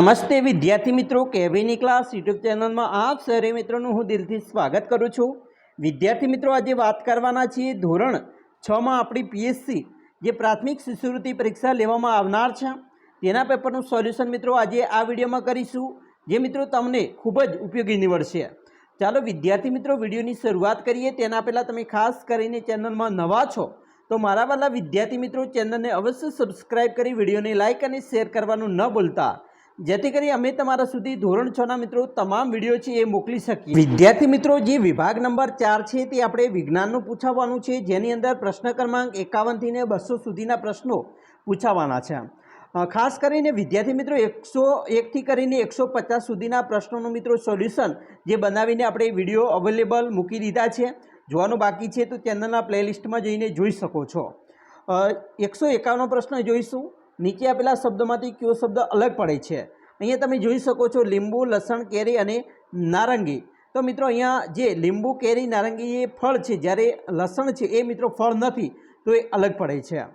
નમસ્તે વિદ્યાર્થી મિત્રો, કેવીની ક્લાસ યુટ્યુબ ચેનલમાં આપ સરે મિત્રોનું હું દિલથી સ્વાગત કરું છું। વિદ્યાર્થી મિત્રો, આજે વાત કરવાના છીએ ધોરણ 6 માં આપણી પીએસસી જે પ્રાથમિક શિષ્યવૃત્તિ પરીક્ષા લેવામાં આવનાર છે તેના પેપરનું સોલ્યુશન મિત્રો આજે આ વિડીયોમાં કરીશું, જે મિત્રો તમને ખૂબ જ ઉપયોગી નીવડશે। ચાલો વિદ્યાર્થી મિત્રો, વિડીયોની શરૂઆત કરીએ તેના પહેલાં તમે ખાસ કરીને ચેનલમાં નવા છો તો મારા વાલા વિદ્યાર્થી મિત્રો, ચેનલને અવશ્ય સબસ્ક્રાઈબ કરી વિડીયોને લાઇક અને શેર કરવાનું ન ભૂલતા, જેથી કરી અમે તમારા સુધી ધોરણ 6 ના મિત્રો તમામ વિડીયો છે એ મોકલી શકીએ। વિદ્યાર્થી મિત્રો, જે વિભાગ નંબર 4 છે તે આપણે વિજ્ઞાનનું પૂછાવવાનું છે, જેની અંદર પ્રશ્ન ક્રમાંક 51 થી 200 સુધીના પ્રશ્નો પૂછાવાના છે। ખાસ કરીને વિદ્યાર્થી મિત્રો 101 થી કરીને 150 સુધીના પ્રશ્નોનું મિત્રો સોલ્યુશન જે બનાવીને આપણે વિડીયો અવેલેબલ મૂકી દીધા છે। જોવાનું બાકી છે તો ચેનલના પ્લેલિસ્ટમાં જઈને જોઈ શકો છો। 151 પ્રશ્ન જોઈશું। નીચે આપેલા શબ્દોમાંથી કયો શબ્દ અલગ પડે છે? અહીંયા તમે જોઈ શકો છો લીંબુ, લસણ, કેરી અને નારંગી। તો મિત્રો અહીંયા જે લીંબુ, કેરી, નારંગી એ ફળ છે, જ્યારે લસણ છે એ મિત્રો ફળ નથી, તો એ અલગ પડે છે।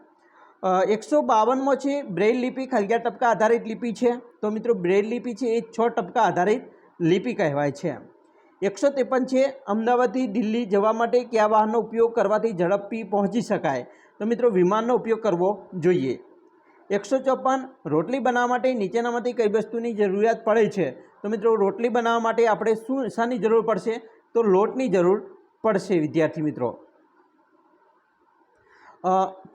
152માં છે બ્રેઇલ લિપિ ખલગ્યા ટપકા આધારિત લિપિ છે। તો મિત્રો બ્રેઇલ લિપિ છે એ 6 ટપકા આધારિત લિપિ કહેવાય છે। 153 છે અમદાવાદથી દિલ્હી જવા માટે કયા વાહનનો ઉપયોગ કરવાથી ઝડપથી પહોંચી શકાય? તો મિત્રો વિમાનનો ઉપયોગ કરવો જોઈએ। 154 રોટલી બનાવવા માટે નીચેનામાંથી કઈ વસ્તુની જરૂરિયાત પડે છે? તો મિત્રો રોટલી બનાવવા માટે આપણે શાની જરૂર પડશે? તો લોટની જરૂર પડશે વિદ્યાર્થી મિત્રો।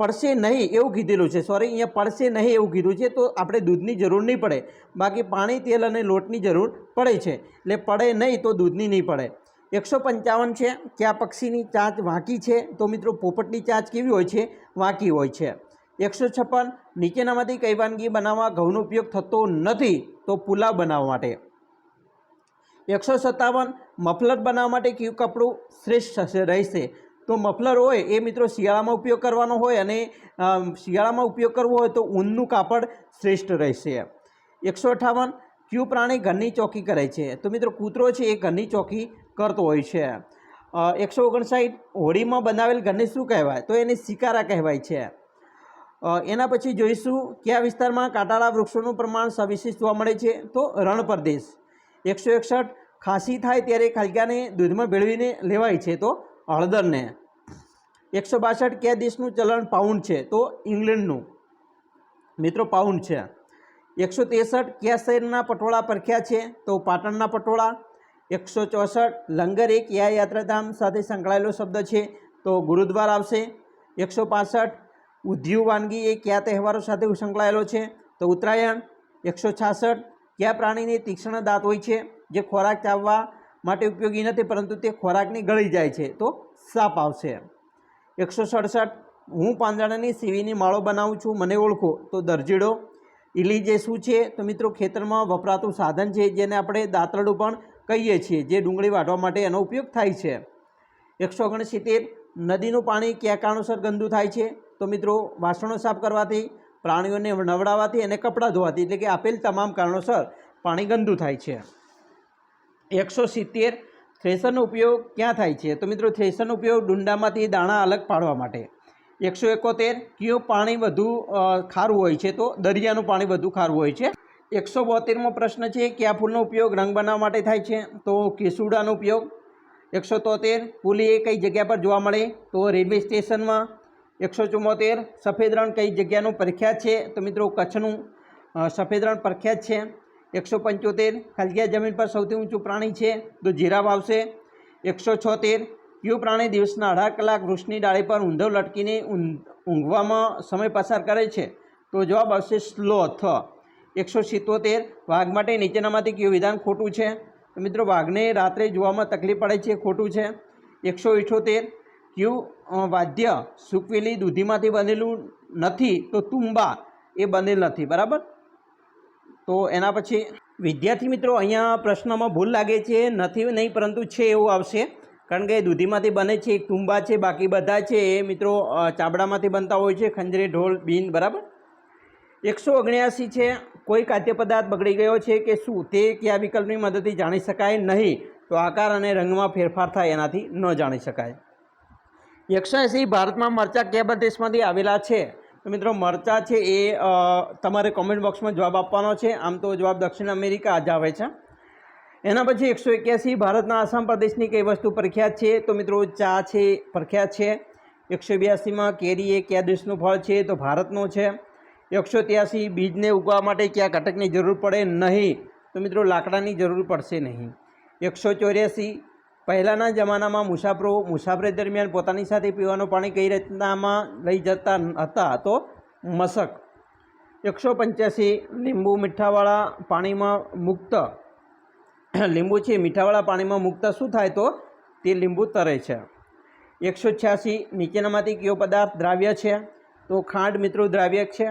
પડશે નહીં એવું કીધેલું છે, સોરી, અહીંયા પડશે નહીં એવું કીધું છે, તો આપણે દૂધની જરૂર નહીં પડે, બાકી પાણી, તેલ અને લોટની જરૂર પડે છે, એટલે પડે નહીં તો દૂધની નહીં પડે। 155 છે કયા પક્ષીની ચાંચ વાંકી છે? તો મિત્રો પોપટની ચાંચ કેવી હોય છે? વાંકી હોય છે। 156 નીચેનામાંથી કઈ વાનગી બનાવવા ઘઉંનો ઉપયોગ થતો નથી? તો પુલાવ બનાવવા માટે। 157 મફલર બનાવવા માટે કયું કપડું શ્રેષ્ઠ રહેશે? તો મફલર હોય એ મિત્રો શિયાળામાં ઉપયોગ કરવાનો હોય, અને શિયાળામાં ઉપયોગ કરવો હોય તો ઊનનું કાપડ શ્રેષ્ઠ રહેશે। 158 કયું પ્રાણી ઘરની ચોકી કરે છે? તો મિત્રો કૂતરો છે એ ઘરની ચોકી કરતો હોય છે। 159 હોળીમાં બનાવેલ ઘરને શું કહેવાય? તો એને શિકારા કહેવાય છે। એના પછી જોઈશું કયા વિસ્તારમાં કાંટાળા વૃક્ષોનું પ્રમાણ સવિશેષ જોવા મળે છે? તો રણ પ્રદેશ। 161 ખાંસી થાય ત્યારે ખલગ્યાને દૂધમાં ભેળવીને લેવાય છે? તો હળદરને। 162 કયા દેશનું ચલણ પાઉન્ડ છે? તો ઇંગ્લેન્ડનું મિત્રો પાઉન્ડ છે। 163 કયા શહેરના પટોળા પ્રખ્યાત છે? તો પાટણના પટોળા। 164 લંગર એ કયા યાત્રાધામ સાથે સંકળાયેલો શબ્દ છે? તો ગુરુદ્વાર આવશે। 165 ઉધ્યું વાનગી એ કયા તહેવારો સાથે સંકળાયેલો છે? તો ઉત્તરાયણ। 166 કયા પ્રાણીને તીક્ષ્ણ દાંત હોય છે જે ખોરાક ચાવવા માટે ઉપયોગી નથી પરંતુ તે ખોરાકને ગળી જાય છે? તો સાપ આવશે। 167 હું પાંદડાની સીવીની માળો બનાવું છું, મને ઓળખો? તો દરજીડો। ઈલી જે શું છે? તો મિત્રો ખેતરમાં વપરાતું સાધન છે, જેને આપણે દાંતરડું પણ કહીએ છીએ, જે ડુંગળી વાઢવા માટે એનો ઉપયોગ થાય છે। 169 નદીનું પાણી કયા કારણોસર ગંદુ થાય છે? તો મિત્રો વાસણો સાફ કરવાથી, પ્રાણીઓને નવડાવવાથી અને કપડાં ધોવાથી, એટલે કે આપેલ તમામ કારણોસર પાણી ગંદુ થાય છે। 170 થ્રેશરનો ઉપયોગ ક્યાં થાય છે? તો મિત્રો થ્રેશરનો ઉપયોગ ડુંડામાંથી દાણા અલગ પાડવા માટે। 171 કયું પાણી વધુ ખારું હોય છે? તો દરિયાનું પાણી વધુ ખારું હોય છે। 172મો પ્રશ્ન છે કયા ફૂલનો ઉપયોગ રંગ બનાવવા માટે થાય છે? તો કેસુડાનો ઉપયોગ। 173 પુલી એ કઈ જગ્યા પર જોવા મળે? તો રેલવે સ્ટેશનમાં। 174 સફેદ રણ કઈ જગ્યાનું પ્રખ્યાત છે? તો મિત્રો કચ્છનું સફેદ રણ પ્રખ્યાત છે। 175 ખલગ્યા જમીન પર સૌથી ઊંચું પ્રાણી છે? તો જીરાફ આવશે। 176 કયું પ્રાણી દિવસના 18 કલાક વૃક્ષની ડાળી પર ઊંધો લટકીને ઊંઘવામાં સમય પસાર કરે છે? તો જવાબ આવશે સ્લોથ। 177 વાઘ માટે નીચેનામાંથી કયું વિધાન ખોટું છે? તો મિત્રો વાઘને રાત્રે જોવામાં તકલીફ પડે છે, ખોટું છે। 178 કયું વાદ્ય સૂકવેલી દૂધીમાંથી બનેલું નથી? તો તુંબા એ બનેલ નથી, બરાબર। તો એના પછી વિદ્યાર્થી મિત્રો અહીંયા પ્રશ્નમાં ભૂલ લાગે છે, નથી નહીં પરંતુ છે એવું આવશે, કારણ કે દૂધીમાંથી બને છે, એક તુંબા છે, બાકી બધા છે એ મિત્રો ચાબડામાંથી બનતા હોય છે, ખંજરી, ઢોલ, બીન, બરાબર। 179 છે કોઈ ખાદ્ય પદાર્થ બગડી ગયો છે કે શું તે કયા વિકલ્પની મદદથી જાણી શકાય નહીં? તો આકાર અને રંગમાં ફેરફાર થાય એનાથી ન જાણી શકાય। 180 ભારતમાં મરચાં કયા પ્રદેશમાંથી આવેલા છે? તો મિત્રો મરચાં છે એ તમારે કોમેન્ટ બોક્સમાં જવાબ આપવાનો છે. આમ તો જવાબ દક્ષિણ અમેરિકા જ આવે છે. એના પછી 181 ભારતના આસામ પ્રદેશની કઈ વસ્તુ પ્રખ્યાત છે? તો મિત્રો ચા છે પ્રખ્યાત છે. 182માં કેરી એ કયા દેશનું ફળ છે? તો ભારતનો છે. 183 બીજને ઉગવા માટે કયા ઘટકની જરૂર પડે નહીં? તો મિત્રો લાકડાની જરૂર પડશે નહીં. 184 પહેલાંના જમાનામાં મુસાફરી દરમિયાન પોતાની સાથે પીવાનું પાણી કઈ રીતનામાં લઈ જતા હતા? તો મશક. 185 લીંબુ મીઠાવાળા પાણીમાં મુક્ત લીંબુ છે મીઠાવાળા પાણીમાં મુકતા શું થાય? તો તે લીંબુ તરે છે. 186 નીચેનામાંથી કયો પદાર્થ દ્રાવ્ય છે? તો ખાંડ મિત્રો દ્રાવ્ય છે.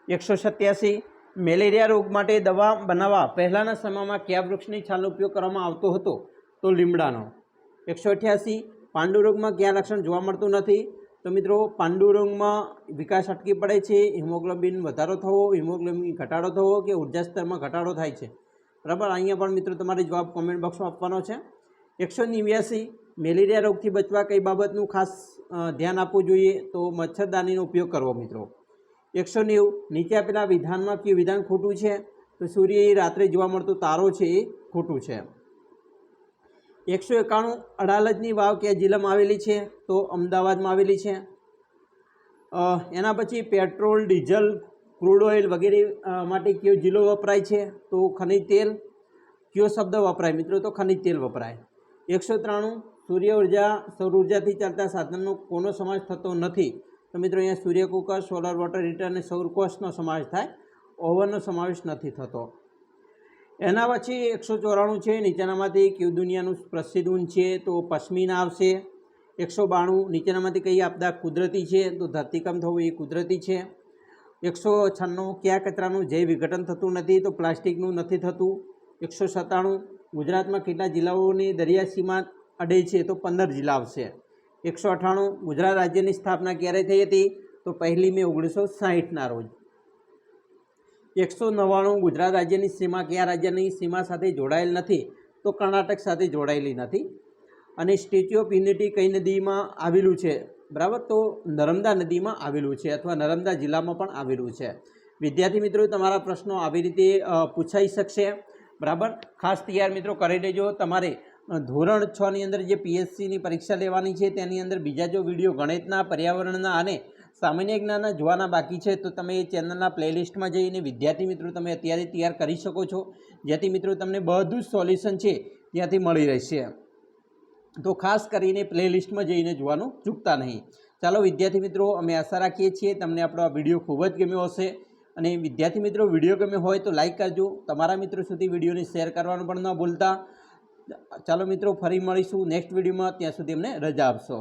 187 મેલેરિયા રોગ માટે દવા બનાવવા પહેલાંના સમયમાં કયા વૃક્ષની છાલનો ઉપયોગ કરવામાં આવતો હતો? તો લીમડાનો. 188 પાંડુરોગમાં કયા લક્ષણ જોવા મળતું નથી? તો મિત્રો પાંડુરોગમાં વિકાસ અટકી પડે છે, હિમોગ્લોબિન વધારો થવો, હિમોગ્લોબિન ઘટાડો થવો કે ઉર્જા સ્તરમાં ઘટાડો થાય છે. બરાબર, અહીંયા પણ મિત્રો તમારે જવાબ કોમેન્ટ બોક્સમાં આપવાનો છે. 189 મેલેરિયા રોગથી બચવા કઈ બાબતનું ખાસ ધ્યાન આપવું જોઈએ? તો મચ્છરદાનીનો ઉપયોગ કરવો મિત્રો. 190 નીચે આપેલા વિધાનમાં કયું વિધાન ખોટું છે? તો સૂર્ય એ રાત્રે જોવા મળતો તારો છે એ ખોટું છે. 191 અડાલજની વાવ કયા જિલ્લામાં આવેલી છે? તો અમદાવાદમાં આવેલી છે. એના પછી પેટ્રોલ, ડીઝલ, ક્રૂડ ઓઇલ વગેરે માટે કયો જિલ્લો વપરાય છે? તો ખનિજ તેલ. કયો શબ્દ વપરાય મિત્રો? તો ખનિજ તેલ વપરાય. 193 સૂર્ય ઉર્જા સૌર ઉર્જાથી ચાલતા સાધનનો કોનો સમાવેશ થતો નથી? તો મિત્રો અહીંયા સૂર્ય કુકર, સોલર વોટર હીટર અને સૌર કોષનો સમાવેશ થાય, ઓવનનો સમાવેશ નથી થતો. એના પછી 194 છે નીચેનામાંથી કયું દુનિયાનું પ્રસિદ્ધ ઊન છે? તો પશ્મિના આવશે. 192 નીચેનામાંથી કઈ આપદા કુદરતી છે? તો ધરતીકંપ થવું એ કુદરતી છે. 196 કયા કચરાનું જૈવ વિઘટન થતું નથી? તો પ્લાસ્ટિકનું નથી થતું. 197 ગુજરાતમાં કેટલા જિલ્લાઓની દરિયા સીમા અડે છે? તો 15 જિલ્લા આવશે. 198 ગુજરાત રાજ્યની સ્થાપના ક્યારે થઈ હતી? તો 1 મે 1960ના રોજ. 199 ગુજરાત રાજ્યની સીમા કયા રાજ્યની સીમા સાથે જોડાયેલ નથી? તો કર્ણાટક સાથે જોડાયેલી નથી. અને સ્ટેચ્યુ ઓફ યુનિટી કઈ નદીમાં આવેલું છે? બરાબર, તો નર્મદા નદીમાં આવેલું છે અથવા નર્મદા જિલ્લામાં પણ આવેલું છે. વિદ્યાર્થી મિત્રો તમારા પ્રશ્નો આવી રીતે પૂછાઈ શકશે. બરાબર, ખાસ તૈયાર મિત્રો કરી લેજો. તમારે ધોરણ 6ની અંદર જે પીએસસીની પરીક્ષા લેવાની છે તેની અંદર બીજા જો વિડીયો ગણિતના, પર્યાવરણના અને સામાન્ય જ્ઞાનના જોવાના બાકી છે તો તમે એ ચેનલના પ્લેલિસ્ટમાં જઈને વિદ્યાર્થી મિત્રો તમે અત્યારે તૈયાર કરી શકો છો, જેથી મિત્રો તમને બધું જ સોલ્યુશન છે ત્યાંથી મળી રહેશે. તો ખાસ કરીને પ્લેલિસ્ટમાં જઈને જોવાનું ચૂકતા નહીં. ચાલો વિદ્યાર્થી મિત્રો, અમે આશા રાખીએ છીએ તમને આપણો આ વિડીયો ખૂબ જ ગમ્યો હશે. અને વિદ્યાર્થી મિત્રો વિડીયો ગમ્યો હોય તો લાઇક કરજો, તમારા મિત્રો સુધી વિડીયોને શેર કરવાનું પણ ન ભૂલતા. ચાલો મિત્રો ફરી મળીશું નેક્સ્ટ વિડીયોમાં, ત્યાં સુધી અમને રજા આપશો.